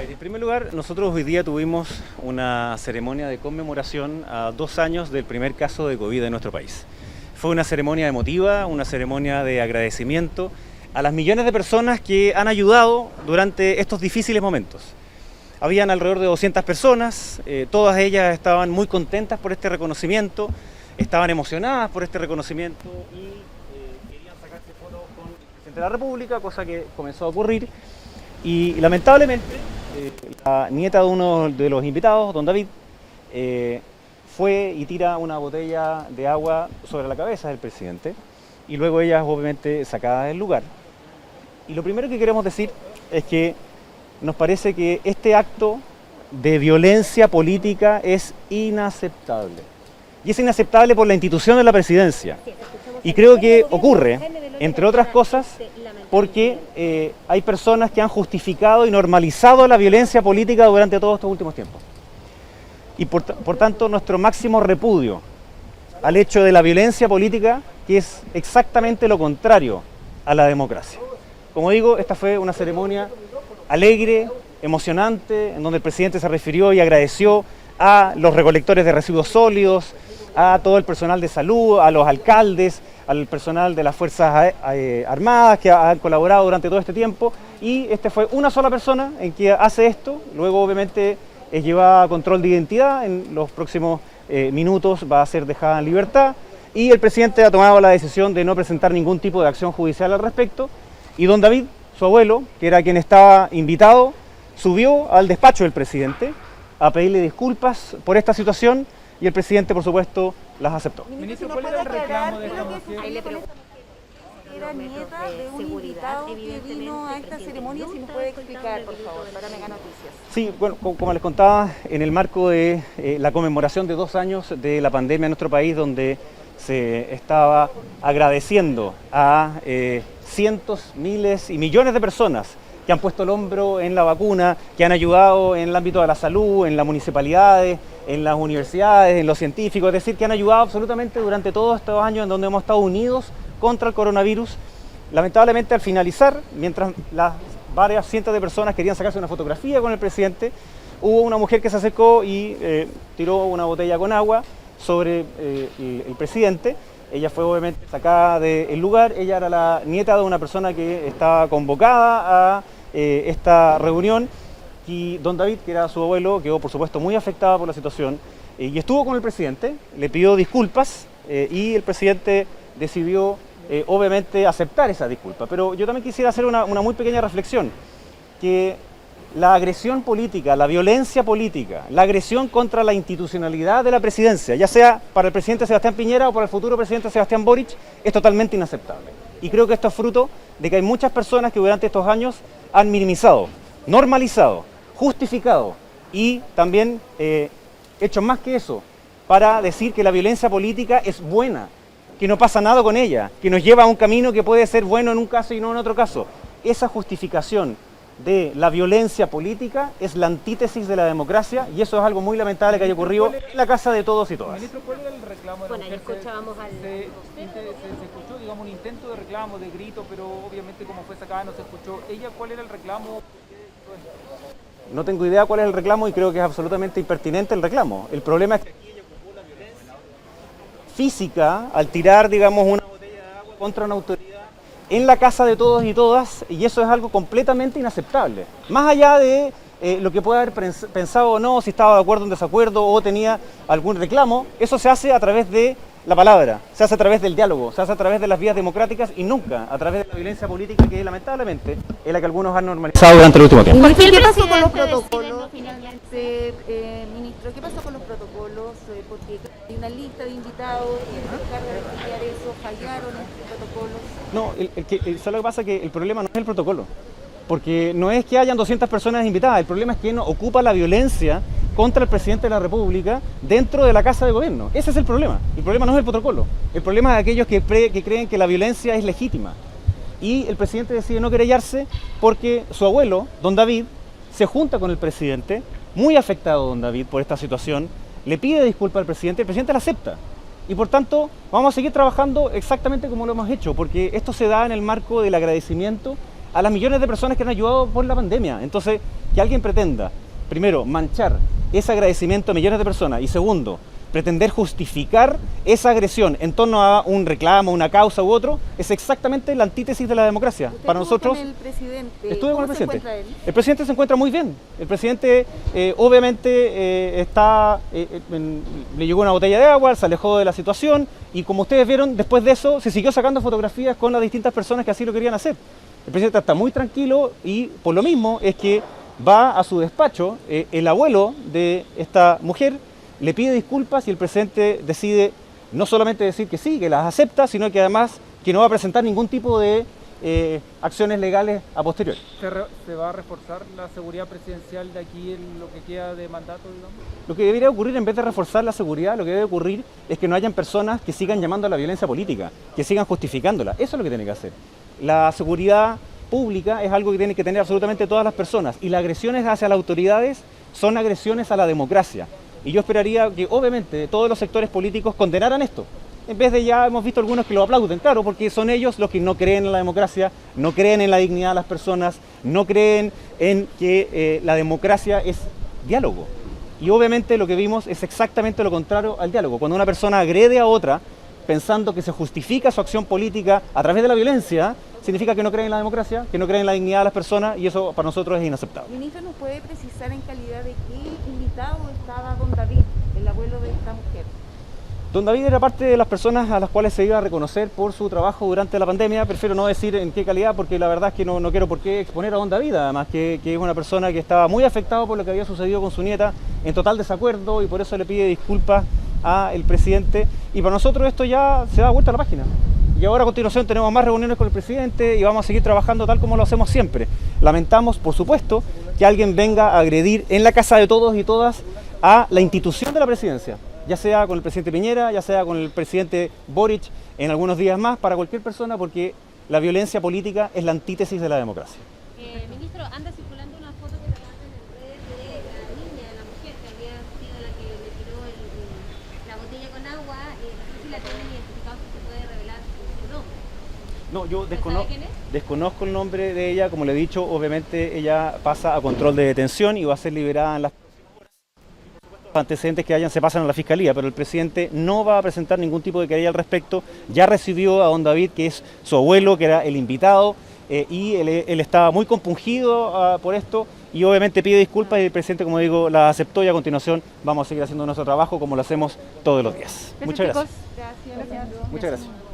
En primer lugar, nosotros hoy día tuvimos una ceremonia de conmemoración a 2 años del primer caso de COVID en nuestro país. Fue una ceremonia emotiva, una ceremonia de agradecimiento a las millones de personas que han ayudado durante estos difíciles momentos. Habían alrededor de 200 personas, todas ellas estaban muy contentas por este reconocimiento, estaban emocionadas por este reconocimiento y querían sacarse fotos con el presidente de la República, cosa que comenzó a ocurrir. Y lamentablemente, la nieta de uno de los invitados, don David, fue y tira una botella de agua sobre la cabeza del presidente y luego ella es obviamente sacada del lugar. Y lo primero que queremos decir es que nos parece que este acto de violencia política es inaceptable. Y es inaceptable por la institución de la presidencia. Y creo que ocurre, entre otras cosas, porque hay personas que han justificado y normalizado la violencia política durante todos estos últimos tiempos. Y por tanto, nuestro máximo repudio al hecho de la violencia política, que es exactamente lo contrario a la democracia. Como digo, esta fue una ceremonia alegre, emocionante, en donde el presidente se refirió y agradeció a los recolectores de residuos sólidos, a todo el personal de salud, a los alcaldes, al personal de las Fuerzas Armadas que han colaborado durante todo este tiempo, y este fue una sola persona en que hace esto. Luego obviamente es llevada a control de identidad, en los próximos minutos va a ser dejada en libertad, y el presidente ha tomado la decisión de no presentar ningún tipo de acción judicial al respecto, y don David, su abuelo, que era quien estaba invitado, subió al despacho del presidente a pedirle disculpas por esta situación, y el presidente, por supuesto, las aceptó. Ministro, ¿cuál era el reclamo de esta mujer? Era nieta de un invitado que vino a esta ceremonia, si nos puede explicar, por favor, para Mega Noticias. Sí, bueno, como les contaba, en el marco de la conmemoración de 2 años de la pandemia en nuestro país, donde se estaba agradeciendo a cientos, miles y millones de personas que han puesto el hombro en la vacuna, que han ayudado en el ámbito de la salud, en las municipalidades, en las universidades, en los científicos, es decir, que han ayudado absolutamente durante todos estos años en donde hemos estado unidos contra el coronavirus. Lamentablemente, al finalizar, mientras las varias cientos de personas querían sacarse una fotografía con el presidente, hubo una mujer que se acercó y tiró una botella con agua sobre el presidente. Ella fue obviamente sacada del lugar. Ella era la nieta de una persona que estaba convocada a esta reunión, y don David, que era su abuelo, quedó por supuesto muy afectada por la situación y estuvo con el presidente, le pidió disculpas y el presidente decidió obviamente aceptar esa disculpa. Pero yo también quisiera hacer una muy pequeña reflexión, que la agresión política, la violencia política, la agresión contra la institucionalidad de la presidencia, ya sea para el presidente Sebastián Piñera o para el futuro presidente Sebastián Boric, es totalmente inaceptable. Y creo que esto es fruto de que hay muchas personas que durante estos años han minimizado, normalizado, justificado y también hecho más que eso para decir que la violencia política es buena, que no pasa nada con ella, que nos lleva a un camino que puede ser bueno en un caso y no en otro caso. Esa justificación de la violencia política es la antítesis de la democracia, y eso es algo muy lamentable que haya ocurrido en la casa de todos y todas. Ministro, ¿cuál era el reclamo de la mujer? Escuchábamos se escuchó, digamos, un intento de reclamo, de grito, pero obviamente como fue sacada no se escuchó. ¿Ella cuál era el reclamo? No tengo idea cuál es el reclamo y creo que es absolutamente impertinente el reclamo. El problema es que aquí ella ocupó la violencia física al tirar, digamos, una botella de agua contra una autoridad en la casa de todos y todas, y eso es algo completamente inaceptable. Más allá de lo que puede haber pensado o no, si estaba de acuerdo o en desacuerdo o tenía algún reclamo, eso se hace a través de la palabra, se hace a través del diálogo, se hace a través de las vías democráticas y nunca a través de la violencia política, que lamentablemente es la que algunos han normalizado durante el último tiempo. ¿Qué pasó con los protocolos? Ministro, ¿qué pasó con los protocolos? Porque hay una lista de invitados que se encarga de estudiar eso, fallaron estos protocolos. No, solo lo que pasa es que el problema no es el protocolo, porque no es que hayan 200 personas invitadas, el problema es que no ocupa la violencia contra el presidente de la República dentro de la Casa de Gobierno. Ese es el problema no es el protocolo, el problema es aquellos que creen que la violencia es legítima. Y el presidente decide no querellarse porque su abuelo, don David, se junta con el presidente, muy afectado don David por esta situación, le pide disculpas al presidente, el presidente la acepta. Y por tanto, vamos a seguir trabajando exactamente como lo hemos hecho, porque esto se da en el marco del agradecimiento a las millones de personas que han ayudado por la pandemia. Entonces, que alguien pretenda, primero, manchar ese agradecimiento a millones de personas y segundo, pretender justificar esa agresión en torno a un reclamo, una causa u otro, es exactamente la antítesis de la democracia. ¿Usted Para nosotros, con el presidente? estuve con el ¿Cómo se presidente. encuentra él? El presidente se encuentra muy bien. El presidente obviamente le llegó una botella de agua, se alejó de la situación y como ustedes vieron, después de eso se siguió sacando fotografías con las distintas personas que así lo querían hacer. El presidente está muy tranquilo y por lo mismo es que va a su despacho, el abuelo de esta mujer le pide disculpas y el presidente decide no solamente decir que sí, que las acepta, sino que además que no va a presentar ningún tipo de acciones legales a posteriori. ¿Se va a reforzar la seguridad presidencial de aquí en lo que queda de mandato, digamos? Lo que debería ocurrir, en vez de reforzar la seguridad, lo que debe ocurrir es que no hayan personas que sigan llamando a la violencia política, que sigan justificándola. Eso es lo que tiene que hacer. La seguridad pública es algo que tienen que tener absolutamente todas las personas y las agresiones hacia las autoridades son agresiones a la democracia. Y yo esperaría que obviamente todos los sectores políticos condenaran esto. En vez de ya hemos visto algunos que lo aplauden, claro, porque son ellos los que no creen en la democracia, no creen en la dignidad de las personas, no creen en que la democracia es diálogo. Y obviamente lo que vimos es exactamente lo contrario al diálogo. Cuando una persona agrede a otra pensando que se justifica su acción política a través de la violencia, significa que no creen en la democracia, que no creen en la dignidad de las personas y eso para nosotros es inaceptable. Ministro, ¿nos puede precisar en calidad de qué invitado estaba don David, el abuelo de esta mujer? Don David era parte de las personas a las cuales se iba a reconocer por su trabajo durante la pandemia. Prefiero no decir en qué calidad porque la verdad es que no quiero por qué exponer a don David, además que es una persona que estaba muy afectada por lo que había sucedido con su nieta, en total desacuerdo y por eso le pide disculpas al presidente. Y para nosotros esto ya se da vuelta a la página. Y ahora a continuación tenemos más reuniones con el presidente y vamos a seguir trabajando tal como lo hacemos siempre. Lamentamos, por supuesto, que alguien venga a agredir en la casa de todos y todas a la institución de la presidencia, ya sea con el presidente Piñera, ya sea con el presidente Boric, en algunos días más, para cualquier persona, porque la violencia política es la antítesis de la democracia. Ministro, anda circulando una foto que trabaja en redes de la niña, de la mujer, que había sido la que le tiró la botella con agua. No sé si la tienen identificado, si se puede revelar su nombre. No, yo ¿Sabe quién es? desconozco el nombre de ella, como le he dicho, obviamente ella pasa a control de detención y va a ser liberada en las antecedentes que hayan se pasan a la fiscalía, pero el presidente no va a presentar ningún tipo de querella al respecto. Ya recibió a don David, que es su abuelo, que era el invitado, y él estaba muy compungido por esto y obviamente pide disculpas y el presidente, como digo, la aceptó y a continuación vamos a seguir haciendo nuestro trabajo como lo hacemos todos los días. Muchas gracias. Gracias. Muchas gracias.